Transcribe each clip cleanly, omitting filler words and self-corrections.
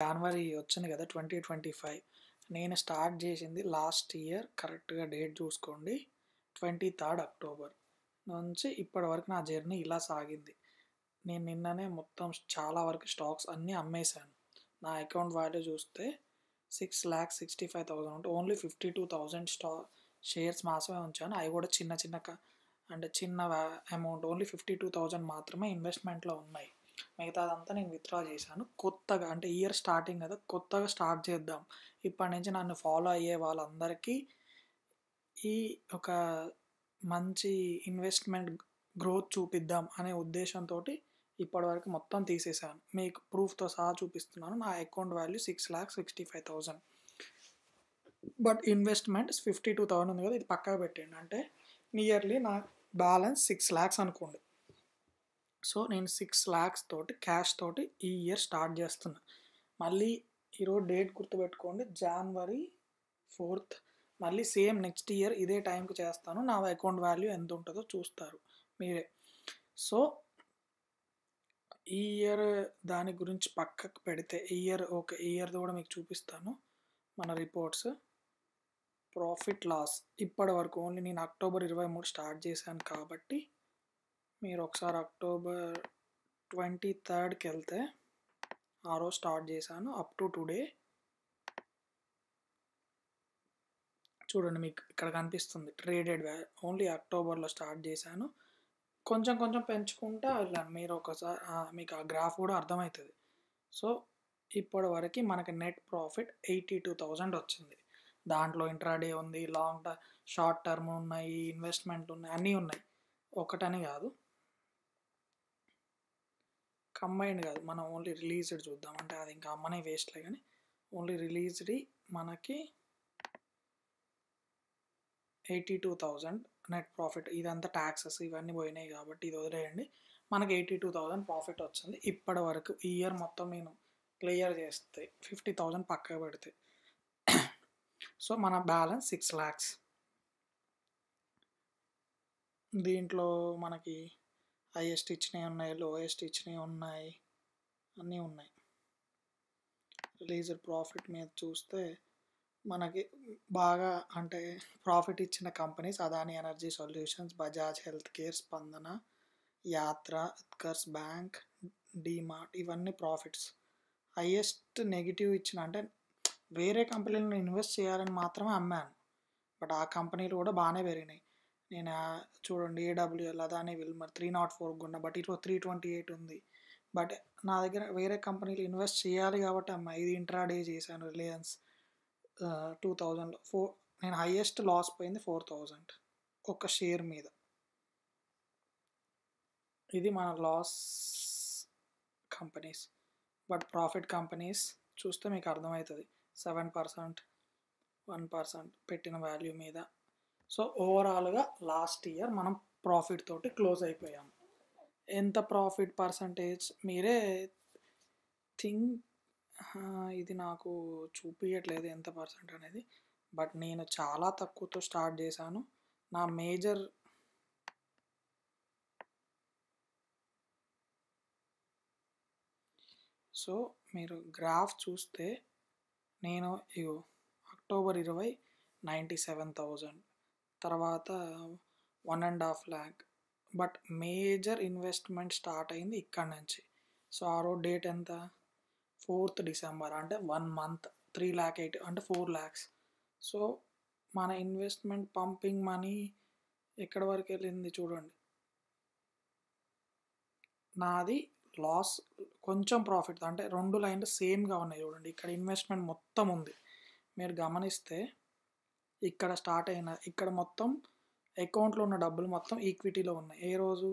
జనవరి వచ్చింది కదా 2025. నేను స్టార్ట్ చేసింది లాస్ట్ ఇయర్, కరెక్ట్గా డేట్ చూసుకోండి, 23rd October నుంచి ఇప్పటి వరకు నా జర్నీ ఇలా సాగింది. నేను నిన్ననే మొత్తం చాలా వరకు స్టాక్స్ అన్నీ అమ్మేశాను. నా అకౌంట్ వాల్యూ చూస్తే 6,65,000 ఉంటే ఓన్లీ 52,000 షేర్స్ మాత్రమే ఉంచాను. అవి కూడా చిన్న అమౌంట్, ఓన్లీ 52,000 మాత్రమే ఇన్వెస్ట్మెంట్లో ఉన్నాయి. మిగతాదంతా నేను విత్డ్రా చేశాను. కొత్తగా అంటే ఇయర్ స్టార్టింగ్ కదా, కొత్తగా స్టార్ట్ చేద్దాం, ఇప్పటి నుంచి నన్ను ఫాలో అయ్యే వాళ్ళందరికీ ఈ ఒక మంచి ఇన్వెస్ట్మెంట్ గ్రోత్ చూపిద్దాం అనే ఉద్దేశంతో ఇప్పటివరకు మొత్తం తీసేశాను. మీకు ప్రూఫ్తో సహా చూపిస్తున్నాను. నా అకౌంట్ వాల్యూ 6,65,000, బట్ ఇన్వెస్ట్మెంట్ 52,000 ఉంది కదా, ఇది పక్కకు పెట్టండి. అంటే నియర్లీ నా బ్యాలెన్స్ 6 lakhs అనుకోండి. సో నేను 6 lakhs తోటి క్యాష్ తోటి ఈ ఇయర్ స్టార్ట్ చేస్తున్నా. మళ్ళీ ఈరోజు డేట్ గుర్తుపెట్టుకోండి, January 4th. మళ్ళీ సేమ్ నెక్స్ట్ ఇయర్ ఇదే టైంకి చేస్తాను. నా అకౌంట్ వాల్యూ ఎంత ఉంటుందో చూస్తారు మీరే. సో ఈ ఇయర్ దాని గురించి పక్కకు పెడితే ఈ ఇయర్ది కూడా మీకు చూపిస్తాను. మన రిపోర్ట్స్, ప్రాఫిట్ లాస్ ఇప్పటి వరకు ఓన్లీ నేను October 23 స్టార్ట్ చేశాను కాబట్టి మీరు ఒకసారి October 23rdకి వెళ్తే ఆ రోజు స్టార్ట్ చేశాను అప్ టు టుడే. చూడండి, మీకు ఇక్కడ కనిపిస్తుంది ట్రేడెడ్ ఓన్లీ అక్టోబర్లో స్టార్ట్ చేశాను. కొంచెం కొంచెం పెంచుకుంటా వెళ్ళాను. మీరు ఒకసారి మీకు ఆ గ్రాఫ్ కూడా అర్థమవుతుంది. సో ఇప్పటి వరకు మనకి నెట్ ప్రాఫిట్ 82,000 వచ్చింది. దాంట్లో ఇంట్రాడే ఉంది, షార్ట్ టర్మ్ ఉన్నాయి, ఇన్వెస్ట్మెంట్ ఉన్నాయి, అన్నీ ఉన్నాయి. ఒకటని కాదు, కంబైన్డ్ కాదు. మనం ఓన్లీ రిలీజ్డ్ చూద్దాం. అంటే అది ఇంకా అమ్మనే వేస్ట్లే, కానీ ఓన్లీ రిలీజ్డ్ మనకి 82,000 నెట్ ప్రాఫిట్. ఇదంతా ట్యాక్సెస్ ఇవన్నీ పోయినాయి కాబట్టి ఇది వదిలేయండి. మనకి 82,000 ప్రాఫిట్ వచ్చింది ఇప్పటి వరకు. ఈ ఇయర్ మొత్తం నేను క్లియర్ చేస్తే 50,000 పక్కకు పెడితే, సో మన బ్యాలెన్స్ 6 lakhs. దీంట్లో మనకి హైయెస్ట్ ఇచ్చినవి ఉన్నాయి, లోయెస్ట్ ఇచ్చినవి ఉన్నాయి, అన్నీ ఉన్నాయి. రిలీజ్డ్ ప్రాఫిట్ మీద చూస్తే మనకి బాగా అంటే ప్రాఫిట్ ఇచ్చిన companies Adani energy solutions, Bajaj health care, స్పందన, యాత్ర, ఉత్కర్ష్ బ్యాంక్, డిమార్ట్, ఇవన్నీ ప్రాఫిట్స్. హైయెస్ట్ నెగిటివ్ ఇచ్చిన అంటే వేరే కంపెనీలను ఇన్వెస్ట్ చేయాలని మాత్రమే అమ్మాను, బట్ ఆ కంపెనీలు కూడా బాగానే పెరిగినాయి. నేను చూడండి, AWL, అదాని విల్మర్ 304 కొన్నా, బట్ ఇట్లో 328 ఉంది. బట్ నా దగ్గర వేరే కంపెనీలు ఇన్వెస్ట్ చేయాలి కాబట్టి అమ్మా. ఇది ఇంట్రాడే చేశాను. రిలయన్స్ 2000 నేను హైయెస్ట్ లాస్ పోయింది 4,000 ఒక షేర్ మీద. ఇది మన loss companies. But profit companies చూస్తే మీకు అర్థమవుతుంది, 7%, 1% పెట్టిన వాల్యూ మీద. సో ఓవరాల్గా లాస్ట్ ఇయర్ మనం ప్రాఫిట్ తోటి క్లోజ్ అయిపోయాము. ఎంత ప్రాఫిట్ పర్సంటేజ్ మీరే ఇది నాకు చూపించట్లేదు ఎంత పర్సెంట్ అనేది, బట్ నేను చాలా తక్కువతో స్టార్ట్ చేశాను. నా మేజర్ సో మీరు గ్రాఫ్ చూస్తే నేను October 20 97,000, తర్వాత 1.5 lakh. But major investment start అయింది ఇక్కడ నుంచి. సో ఆ రోజు డేట్ ఎంత, 4th December, అంటే 1 month 3,08,000 అంటే 4 lakhs. సో మన ఇన్వెస్ట్మెంట్ పంపింగ్ మనీ ఎక్కడి వరకు వెళ్ళింది చూడండి. నాది లాస్, కొంచెం ప్రాఫిట్, అంటే 2 లైన్లు సేమ్గా ఉన్నాయి చూడండి. ఇక్కడ ఇన్వెస్ట్మెంట్ మొత్తం ఉంది. మీరు గమనిస్తే ఇక్కడ స్టార్ట్ అయిన ఇక్కడ మొత్తం అకౌంట్లో ఉన్న డబ్బులు మొత్తం ఈక్విటీలో ఉన్నాయి. ఏ రోజు,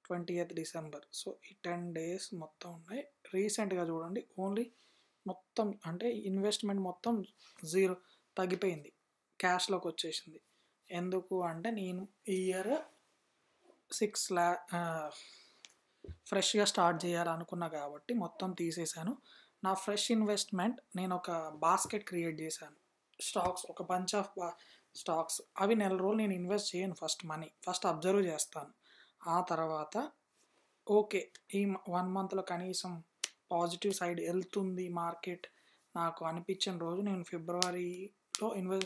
20th December. సో ఈ 10 days మొత్తం ఉన్నాయి. రీసెంట్గా చూడండి, ఓన్లీ మొత్తం అంటే ఇన్వెస్ట్మెంట్ మొత్తం 0 తగ్గిపోయింది, క్యాష్లోకి వచ్చేసింది. ఎందుకు అంటే నేను ఈ ఇయర్ 6 lakh ఫ్రెష్గా స్టార్ట్ చేయాలనుకున్నా కాబట్టి మొత్తం తీసేశాను. నా ఫ్రెష్ ఇన్వెస్ట్మెంట్, నేను ఒక బాస్కెట్ క్రియేట్ చేశాను, స్టాక్స్, ఒక బంచ్ ఆఫ్ స్టాక్స్. అవి నెల రోజులు నేను ఇన్వెస్ట్ చేయను. ఫస్ట్ అబ్జర్వ్ చేస్తాను. ఆ తర్వాత ఓకే ఈ 1 monthలో కనీసం పాజిటివ్ సైడ్ వెళ్తుంది మార్కెట్ నాకు అనిపించిన రోజు నేను ఫిబ్రవరిలో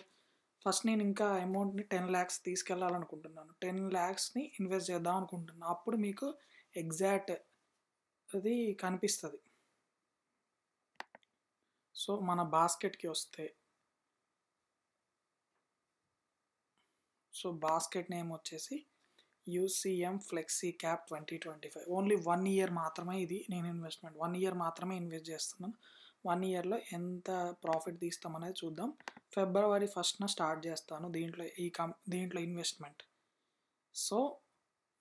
ఫస్ట్ నేను ఇంకా అమౌంట్ని 10 lakhs తీసుకెళ్ళాలనుకుంటున్నాను. 10 lakhsని ఇన్వెస్ట్ చేద్దాం అనుకుంటున్నాను. అప్పుడు మీకు ఎగ్జాక్ట్ అది కనిపిస్తుంది. సో మన బాస్కెట్కి వస్తే, సో బాస్కెట్ నేమ్ వచ్చేసి యూసీఎం ఫ్లెక్సీ క్యాప్ 2025. ఓన్లీ 1 year మాత్రమే ఇది నేను ఇన్వెస్ట్మెంట్. 1 year మాత్రమే ఇన్వెస్ట్ చేస్తున్నాను. 1 yearలో ఎంత ప్రాఫిట్ తీస్తామనేది చూద్దాం. February 1st స్టార్ట్ చేస్తాను దీంట్లో ఇన్వెస్ట్మెంట్. సో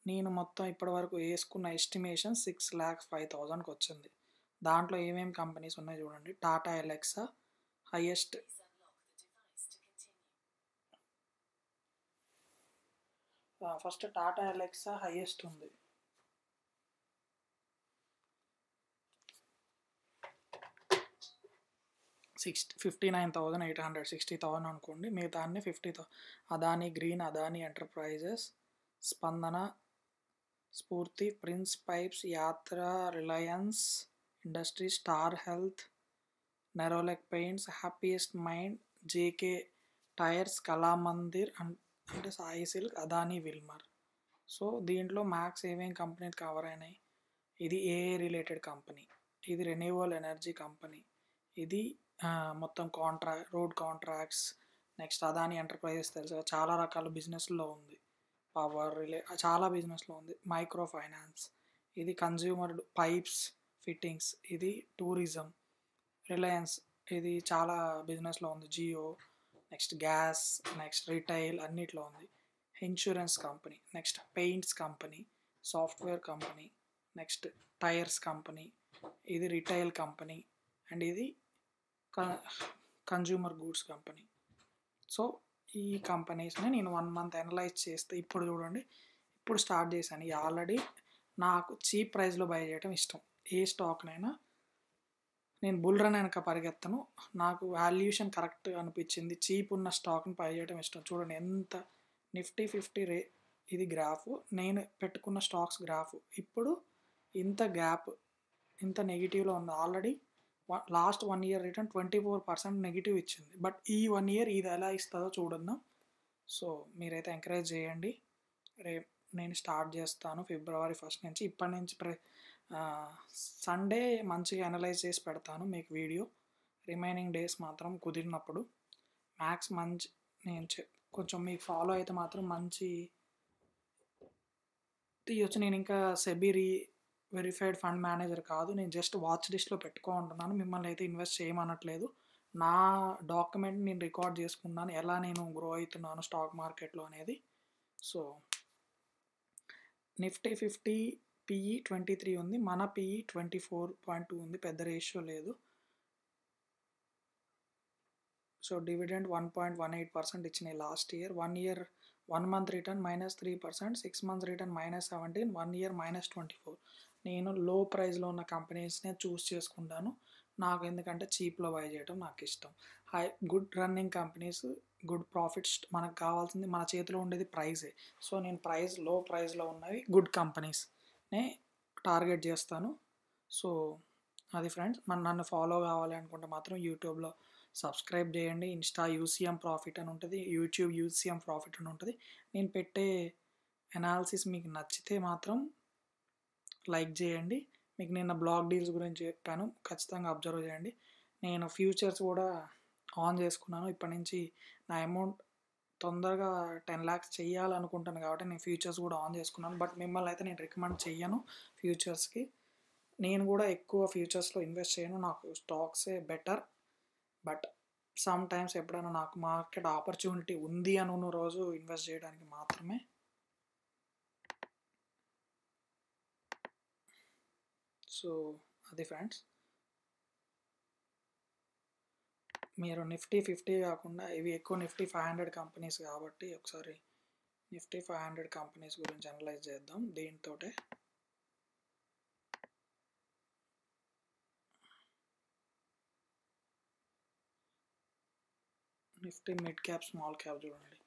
నేను మొత్తం ఇప్పటి వరకు వేసుకున్న ఎస్టిమేషన్ 6,05,000కి వచ్చింది. దాంట్లో ఏమేమి కంపెనీస్ ఉన్నాయి చూడండి. Tata Alexa highest, first Tata Alexa highest ఉంది. $59,800, 60,000 అనుకోండి. మిగతా అన్ని 50,000. Adani green, Adani Enterprises, Spandana, Spoorthi, Prince Pipes, Yatra, Reliance Industry, Star Health, Nerolac Paints, happiest mind, JK Tyres, Kalamandir అంటే Sai silk, Adani Wilmar. So దీంట్లో మ్యాక్స్ ఏమేమి కంపెనీలు కవర్ అయినాయి. ఇది ఏఏ రిలేటెడ్ కంపెనీ, ఇది రెన్యూవబుల్ ఎనర్జీ కంపెనీ, ఇది మొత్తం road contracts. Next Adani Enterprises తెలుసు, చాలా రకాల బిజినెస్లో ఉంది. పవర్ చాలా బిజినెస్లో ఉంది. మైక్రో ఫైనాన్స్, ఇది కన్జ్యూమర్ పైప్స్ ఫిట్టింగ్స్, ఇది టూరిజం. రిలయన్స్, ఇది చాలా బిజినెస్లో ఉంది. Jio, next gas, next retail అన్నిట్లో ఉంది. Insurance company, next paints company, software company, next tyres company, ఇది రిటైల్ కంపెనీ, అండ్ ఇది కన్జ్యూమర్ గూడ్స్ కంపెనీ. సో ఈ కంపెనీస్ని నేను 1 month అనలైజ్ చేస్తే, ఇప్పుడు చూడండి, ఇప్పుడు స్టార్ట్ చేశాను. ఆల్రెడీ నాకు చీప్ ప్రైస్లో బై చేయడం ఇష్టం. ఏ స్టాక్నైనా నేను బుల్ రన్ వెనక పరిగెత్తను. నాకు వాల్యుయేషన్ కరెక్ట్ అనిపించింది, చీప్ ఉన్న స్టాక్ని బై చేయడం ఇష్టం. చూడండి ఎంత నిఫ్టీ 50 ఇది గ్రాఫ్, నేను పెట్టుకున్న స్టాక్స్ గ్రాఫ్. ఇప్పుడు ఇంత గ్యాప్, ఇంత నెగిటివ్లో ఉంది. Already last 1 year return 24% negative ఇచ్చింది. బట్ ఈ 1 year ఇది ఎలా ఇస్తుందో చూడొద్దాం. సో మీరైతే ఎంకరేజ్ చేయండి. నేను స్టార్ట్ చేస్తాను February 1st నుంచి. ఇప్పటి నుంచి సండే మంచిగా అనలైజ్ చేసి పెడతాను మీకు వీడియో. రిమైనింగ్ డేస్ మాత్రం కుదిరినప్పుడు మ్యాక్స్ మంచి నేను కొంచెం మీకు ఫాలో అయితే మాత్రం మంచి తీయొచ్చు. నేను ఇంకా సెబీ వెరిఫైడ్ ఫండ్ మేనేజర్ కాదు, నేను జస్ట్ వాచ్ లిస్ట్లో పెట్టుకుంటున్నాను. మిమ్మల్ని అయితే ఇన్వెస్ట్ చేయమనట్లేదు. నా డాక్యుమెంట్ నేను రికార్డ్ చేసుకున్నాను, ఎలా నేను గ్రో అవుతున్నాను స్టాక్ మార్కెట్లో అనేది. సో నిఫ్టీ 50 PE 23 ఉంది, మన PE 24.2 ఉంది, పెద్ద రేషియో లేదు. సో డివిడెండ్ 1.18% ఇచ్చినాయి last year. 1 month return -3%, 6 months return -17%, 1 year -24%. నేను లో ప్రైస్లో ఉన్న కంపెనీస్నే చూస్ చేసుకుంటాను. నాకు ఎందుకంటే చీప్లో బై చేయడం నాకు ఇష్టం. Good running companies, good profits. మనకు కావాల్సింది, మన చేతిలో ఉండేది ప్రైజే. సో నేను లో ప్రైస్లో ఉన్నవి గుడ్ కంపెనీస్నే టార్గెట్ చేస్తాను. సో అది ఫ్రెండ్స్. నన్ను ఫాలో కావాలి అనుకుంటే మాత్రం యూట్యూబ్లో సబ్స్క్రైబ్ చేయండి. ఇన్స్టా యూసీఎం ప్రాఫిట్ అని ఉంటుంది, యూట్యూబ్ యూసీఎం ప్రాఫిట్ అని ఉంటుంది. నేను పెట్టే అనాలిసిస్ మీకు నచ్చితే మాత్రం లైక్ చేయండి. మీకు నిన్న బ్లాక్ డీల్స్ గురించి చెప్పాను, ఖచ్చితంగా అబ్జర్వ్ చేయండి. నేను ఫ్యూచర్స్ కూడా ఆన్ చేసుకున్నాను. ఇప్పటి నుంచి నా అమౌంట్ తొందరగా 10 lakhs చేయాలనుకుంటాను కాబట్టి నేను ఫ్యూచర్స్ కూడా ఆన్ చేసుకున్నాను. బట్ మిమ్మల్ని అయితే నేను రికమెండ్ చెయ్యను ఫ్యూచర్స్కి. నేను కూడా ఎక్కువ ఫ్యూచర్స్లో ఇన్వెస్ట్ చేయను, నాకు స్టాక్సే బెటర్. బట్ సమ్ టైమ్స్ ఎప్పుడైనా నాకు మార్కెట్ ఆపర్చునిటీ ఉంది అనున్న రోజు ఇన్వెస్ట్ చేయడానికి మాత్రమే. సో అది ఫ్రెండ్స్. మీరు నిఫ్టీ 50 కాకుండా ఇవి ఎక్కువ నిఫ్టీ 500 కంపెనీస్ కాబట్టి ఒకసారి నిఫ్టీ 500 కంపెనీస్ గురించి అనలైజ్ చేద్దాం. దీంతో Nifty mid cap, small cap చూడండి.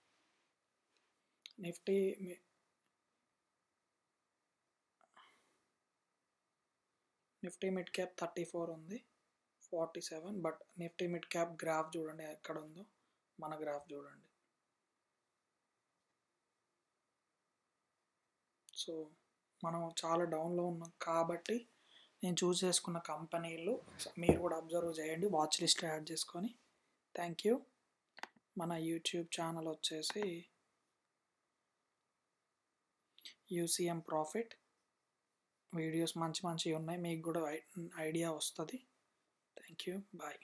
నిఫ్టీ మిడ్ క్యాప్ 34 ఉంది, 47. But Nifty mid cap graph చూడండి ఎక్కడ ఉందో, మన గ్రాఫ్ చూడండి. సో మనం చాలా డౌన్లో ఉన్నాం కాబట్టి నేను చూస్ చేసుకున్న కంపెనీలు మీరు కూడా అబ్జర్వ్ చేయండి, వాచ్ లిస్ట్ యాడ్ చేసుకొని. Thank you. మన యూట్యూబ్ ఛానల్ వచ్చేసి యూసీఎం ప్రాఫిట్. వీడియోస్ మంచివి ఉన్నాయి, మీకు కూడా ఐడియా వస్తుంది. Thank you, bye.